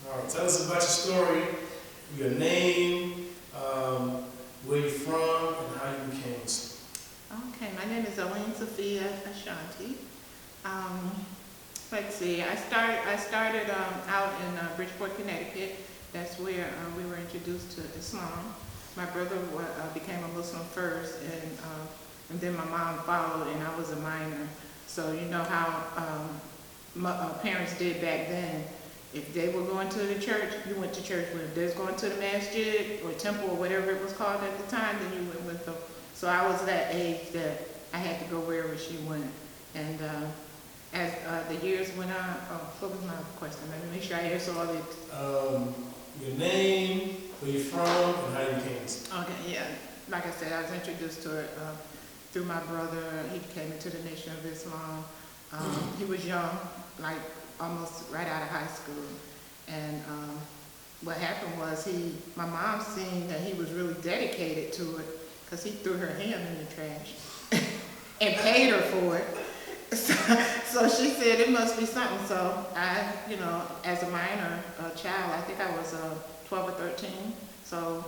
All right, tell us about your story, your name, where you're from, and how you became Muslim. Okay, my name is Ellene Ashanti. Let's see, I started out in Bridgeport, Connecticut. That's where we were introduced to Islam. My brother became a Muslim first, and then my mom followed, and I was a minor. So you know how parents did back then. If they were going to the church, you went to church with them. If they was going to the masjid or temple or whatever it was called at the time, then you went with them. So I was that age that I had to go wherever she went. And as the years went on, what was my question? Let me make sure I answer all the... Your name, where you're from, and how you became Muslim. Okay, yeah. Like I said, I was introduced to it through my brother. He came into the Nation of Islam. He was young, like almost right out of high school. And what happened was my mom seen that he was really dedicated to it because he threw her ham in the trash and paid her for it. So she said it must be something. So I, as a minor child, I think I was 12 or 13. So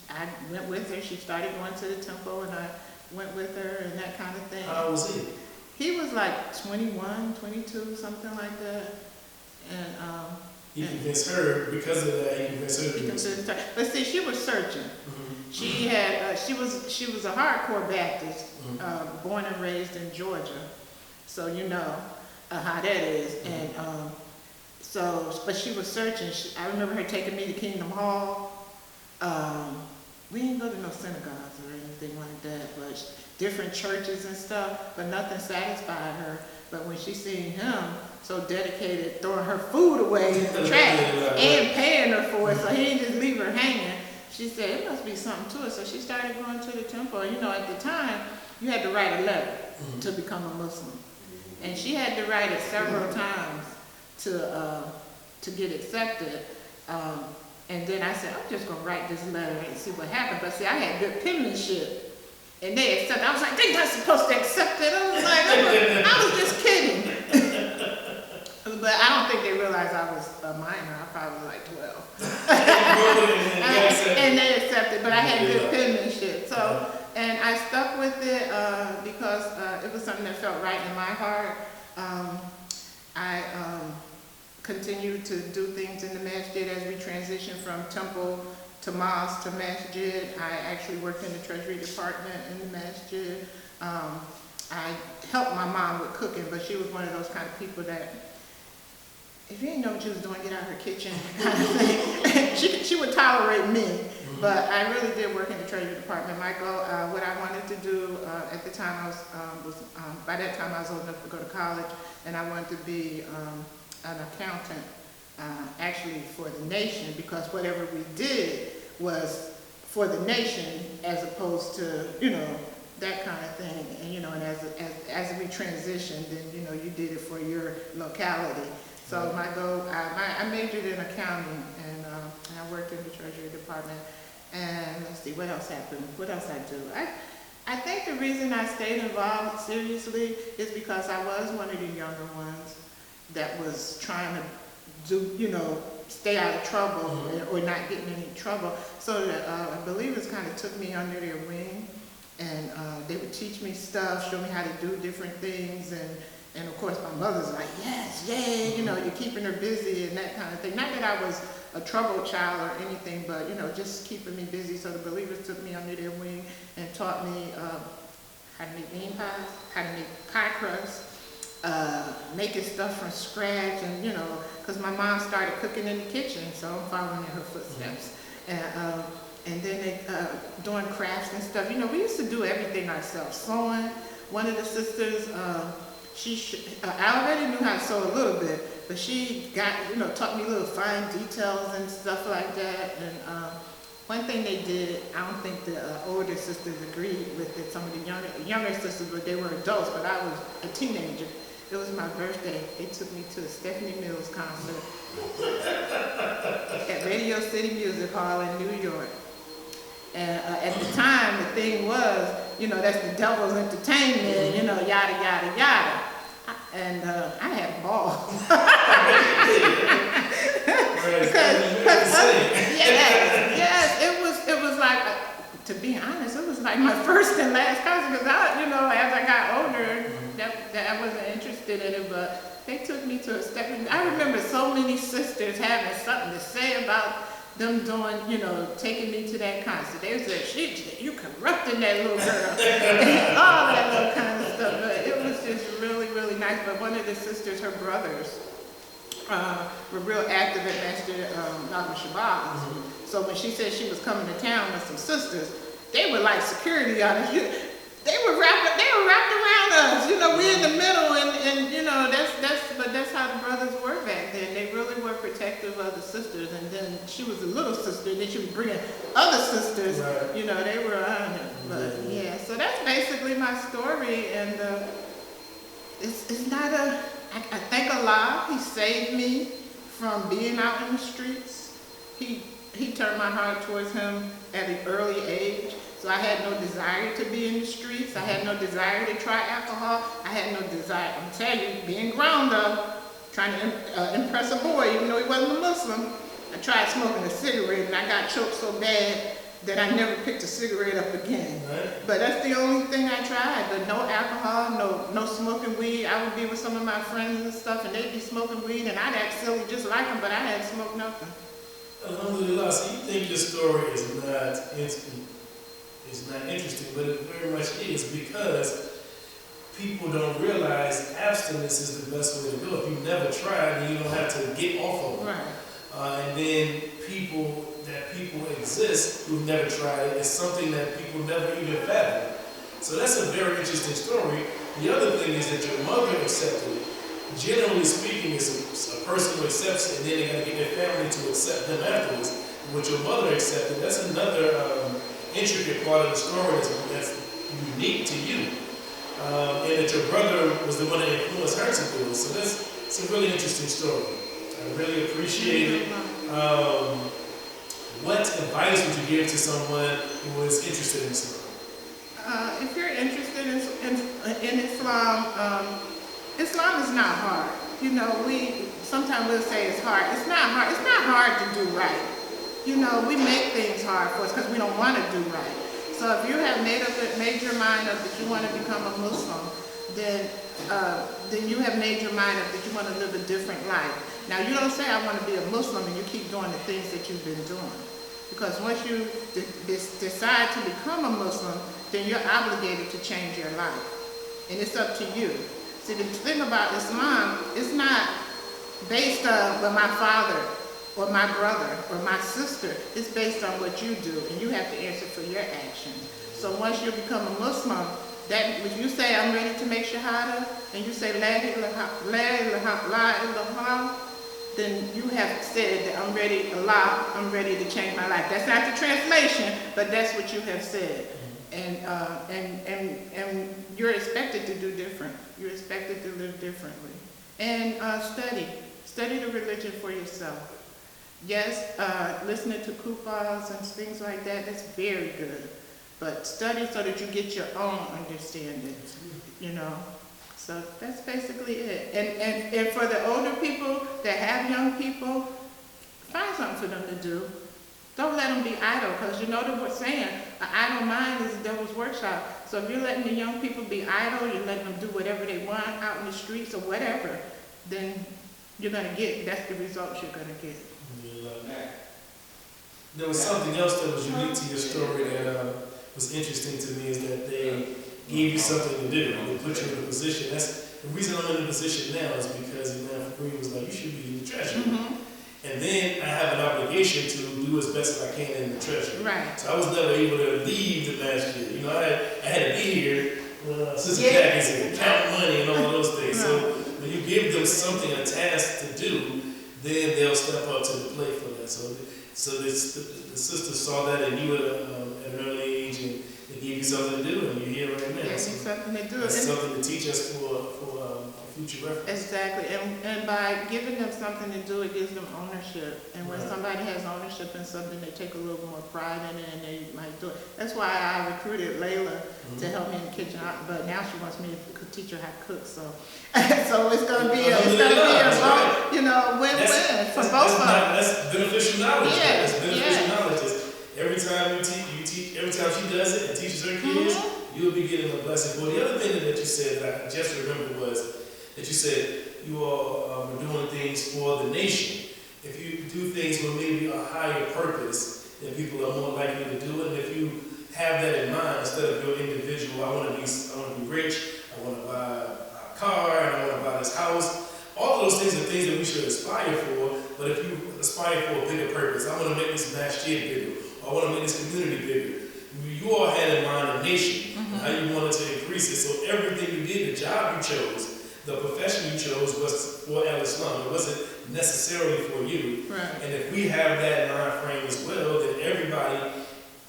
I went with her. She started going to the temple, and I went with her and that kind of thing. How old was he? He was like 21, 22, something like that. And you convinced her because of that. You convinced her. But see, she was searching. Mm-hmm. She had she was a hardcore Baptist, born and raised in Georgia. So you know how that is. And but she was searching. I remember her taking me to Kingdom Hall. We didn't go to no synagogues or anything like that, but different churches and stuff, but nothing satisfied her. But when she seen him so dedicated, throwing her food away in the trash and paying her for it, so he didn't just leave her hanging, she said, it must be something to it. So she started going to the temple. And at the time, you had to write a letter to become a Muslim. And she had to write it several times to get accepted. And then I said, I'm just going to write this letter and see what happens. But see, I had good penmanship. And they accepted. I was like, they're not supposed to accept it. I was like, I was just kidding. But I don't think they realized I was a minor. I probably was like 12. And they accepted, but I had good penmanship. So, and I stuck with it because it was something that felt right in my heart. I continued to do things in the masjid as we transitioned from temple to mosque to masjid. I actually worked in the treasury department in the masjid. I helped my mom with cooking, but she was one of those kind of people that, if you didn't know what she was doing, get out of her kitchen kind of thing. she would tolerate me, but I really did work in the treasury department. My goal, what I wanted to do at the time, by that time I was old enough to go to college, and I wanted to be an accountant. Actually for the nation, because whatever we did was for the nation as opposed to, that kind of thing. And, and as we transitioned, then, you did it for your locality. So my goal, I majored in accounting, and I worked in the treasury department. And let's see, what else happened? What else I do? I think the reason I stayed involved seriously is because I was one of the younger ones that was trying to stay out of trouble or not get in any trouble. So the believers kind of took me under their wing, and they would teach me stuff, show me how to do different things, and of course my mother's like, yes, yay, you're keeping her busy and that kind of thing. Not that I was a troubled child or anything, but just keeping me busy. So the believers took me under their wing and taught me how to make bean pies, how to make pie crust, making stuff from scratch, and because my mom started cooking in the kitchen, so I'm following in her footsteps. And then they doing crafts and stuff. We used to do everything ourselves. Sewing. One of the sisters, I already knew how to sew a little bit, but she taught me little fine details and stuff like that. And one thing they did, I don't think the older sisters agreed with it. Some of the younger sisters, but they were adults, but I was a teenager. It was my birthday. They took me to a Stephanie Mills concert at Radio City Music Hall in New York. And at the time, the thing was, that's the devil's entertainment, yada, yada, yada. And I had a ball. like my first and last concert, because as I got older, that I wasn't interested in it, but they took me to a step. I remember so many sisters having something to say about them doing, taking me to that concert. They said, you corrupting that little girl, and all that little kind of stuff. But it was just really, really nice. But one of the sisters, her brothers, were real active at Master Malcolm Shabazz. So when she said she was coming to town with some sisters, they were like security on us. They were wrapped around us. We in the middle, and that's how the brothers were back then. They really were protective of the sisters. And then she was a little sister, and then she was bringing other sisters. Right. They were on it. But yeah, so that's basically my story. And it's not I thank Allah. He saved me from being out in the streets. He turned my heart towards Him at an early age. So I had no desire to be in the streets. I had no desire to try alcohol. I had no desire. I'm telling you, being grown though, trying to impress a boy, even though he wasn't a Muslim, I tried smoking a cigarette and I got choked so bad that I never picked a cigarette up again. Right. But that's the only thing I tried. But no alcohol, no smoking weed. I would be with some of my friends and stuff, and they'd be smoking weed, and I'd act silly just like them, but I hadn't smoked nothing. Alhamdulillah. So you think your story is not interesting, but it very much is, because people don't realize abstinence is the best way to go. If you've never tried, then you don't have to get off of it. Right. And then people exist who've never tried it. It's something that people never even fathom. So that's a very interesting story. The other thing is that your mother accepted it. Generally speaking, it's a person who accepts it, and then they got to get their family to accept them afterwards. What your mother accepted, that's another intricate part of the story that's unique to you. And that your brother was the one that influenced her to do it. So it's a really interesting story. I really appreciate it. What advice would you give to someone who is interested in Islam? If you're interested in Islam, Islam is not hard. Sometimes we'll say it's hard. It's not hard. It's not hard to do right. We make things hard for us because we don't want to do right. So if you have made your mind up that you want to become a Muslim, then you have made your mind up that you want to live a different life. Now, you don't say, I want to be a Muslim, and you keep doing the things that you've been doing. Because once you decide to become a Muslim, then you're obligated to change your life. And it's up to you. See, the thing about Islam, it's not based on what my father or my brother or my sister. It's based on what you do, and you have to answer for your actions. So once you become a Muslim, if you say, I'm ready to make Shahada, and you say, La ilaha illallah, then you have said that I'm ready, Allah, I'm ready to change my life. That's not the translation, but that's what you have said. And you're expected to do different. You're expected to live differently. And study the religion for yourself. Yes, listening to kupas and things like that, that's very good. But study so that you get your own understanding, So that's basically it. And for the older people that have young people, find something for them to do. Don't let them be idle, because the saying, an idle mind is the devil's workshop. So if you're letting the young people be idle, you're letting them do whatever they want out in the streets or whatever, then you're going to that's the results you're going to get. There was something else that was unique to your story that was interesting to me, is that they gave you something to do. They put you in a position. That's the reason I'm in a position now, is because Imam Fakri was like, you should be in the treasury. And then I have an obligation to do as best as I can in the treasury. Right. So I was never able to leave the masjid. I had to be here, Sister Jackie's here, count money and all those things. So when you give them something, a task to do, then they'll step up to the plate for that. So the sister saw that in you at an early age, and they gave you something to do, and you're here right now. Yes, something to do. That's something to teach us for future reference. Exactly, and by giving them something to do, it gives them ownership. And when somebody has ownership in something, they take a little more pride in it, and they might do it. That's why I recruited Layla to help me in the kitchen, but now she wants me to teach her how to cook. So it's gonna be a win-win for both of them. That's beneficial knowledge. Yeah, that's beneficial knowledge. Every time you teach every time she does it and teaches her kids, you'll be getting a blessing. Well, the other thing that you said that I just remembered was that you said you all are doing things for the nation. If you do things with maybe a higher purpose, then people are more likely to do it. And if you have that in mind, instead of your individual, I want to be rich, I want to buy a car, and I want to buy this house. All of those things are things that we should aspire for. But if you aspire for a bigger purpose, I want to make this masjid bigger, or I want to make this community bigger. You all had in mind a nation, and how you wanted to increase it. So everything you did, the job you chose, the profession you chose was for Al-Islam. It wasn't necessarily for you. Right. And if we have that mind frame as well, then everybody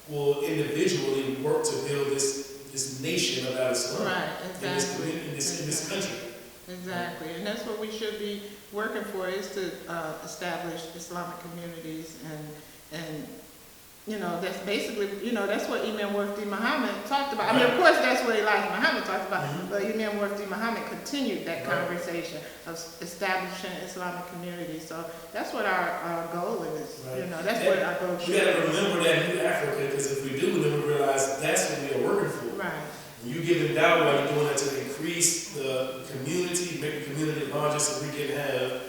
will individually work to build this nation of Al-Islam. Right, exactly. In this country. Exactly, and that's what we should be working for, is to establish Islamic communities, and you know, that's basically, you know, that's what Imam Wafdi Muhammad talked about. I mean, of course, that's what Elijah Muhammad talked about, but Imam Wafdi Muhammad continued that conversation of establishing Islamic communities. So that's what our goal is. Right. You know, that's what our goal should be. We got to remember that New Africa, because if we do, then we realize that's what we are working for. Right. You giving dawah while you're doing that to increase the community, make the community larger, so we can have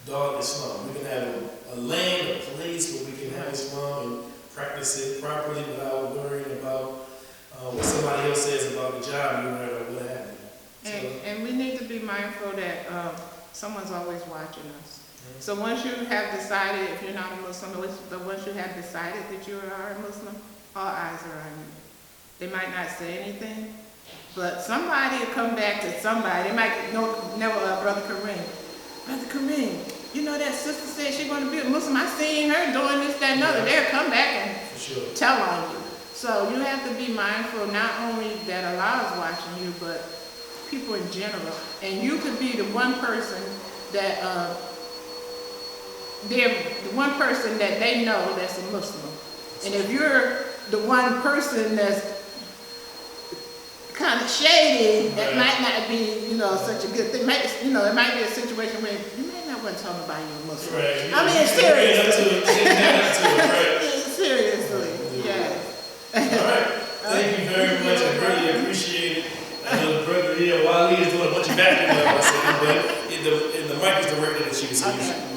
Dar Islam. We can have a land, a place where we can have Islam and practice it properly without worrying about what somebody else says about the job you had or what have you. And we need to be mindful that someone's always watching us. So once you have decided, if you're not a Muslim, once you have decided that you are a Muslim, all eyes are on you. They might not say anything, but somebody will come back to somebody. They might know Brother Kareem. Brother Kareem, you know that sister said she's going to be a Muslim. I seen her doing this, that, and other. They'll come back and tell on you. So you have to be mindful not only that Allah is watching you, but people in general. And you could be the one person that they know that's a Muslim. And if you're the one person that's kind of shady, that might not be, you know, such a good thing. You know, it might be a situation where you may not want to talk about you Muslim. Right. I mean, seriously. Right. Seriously, yes. All right. Thank you very much. I really appreciate it. I know the brother here, Wally, is doing a bunch of vacuuming, but the mic is directed at you, so you should.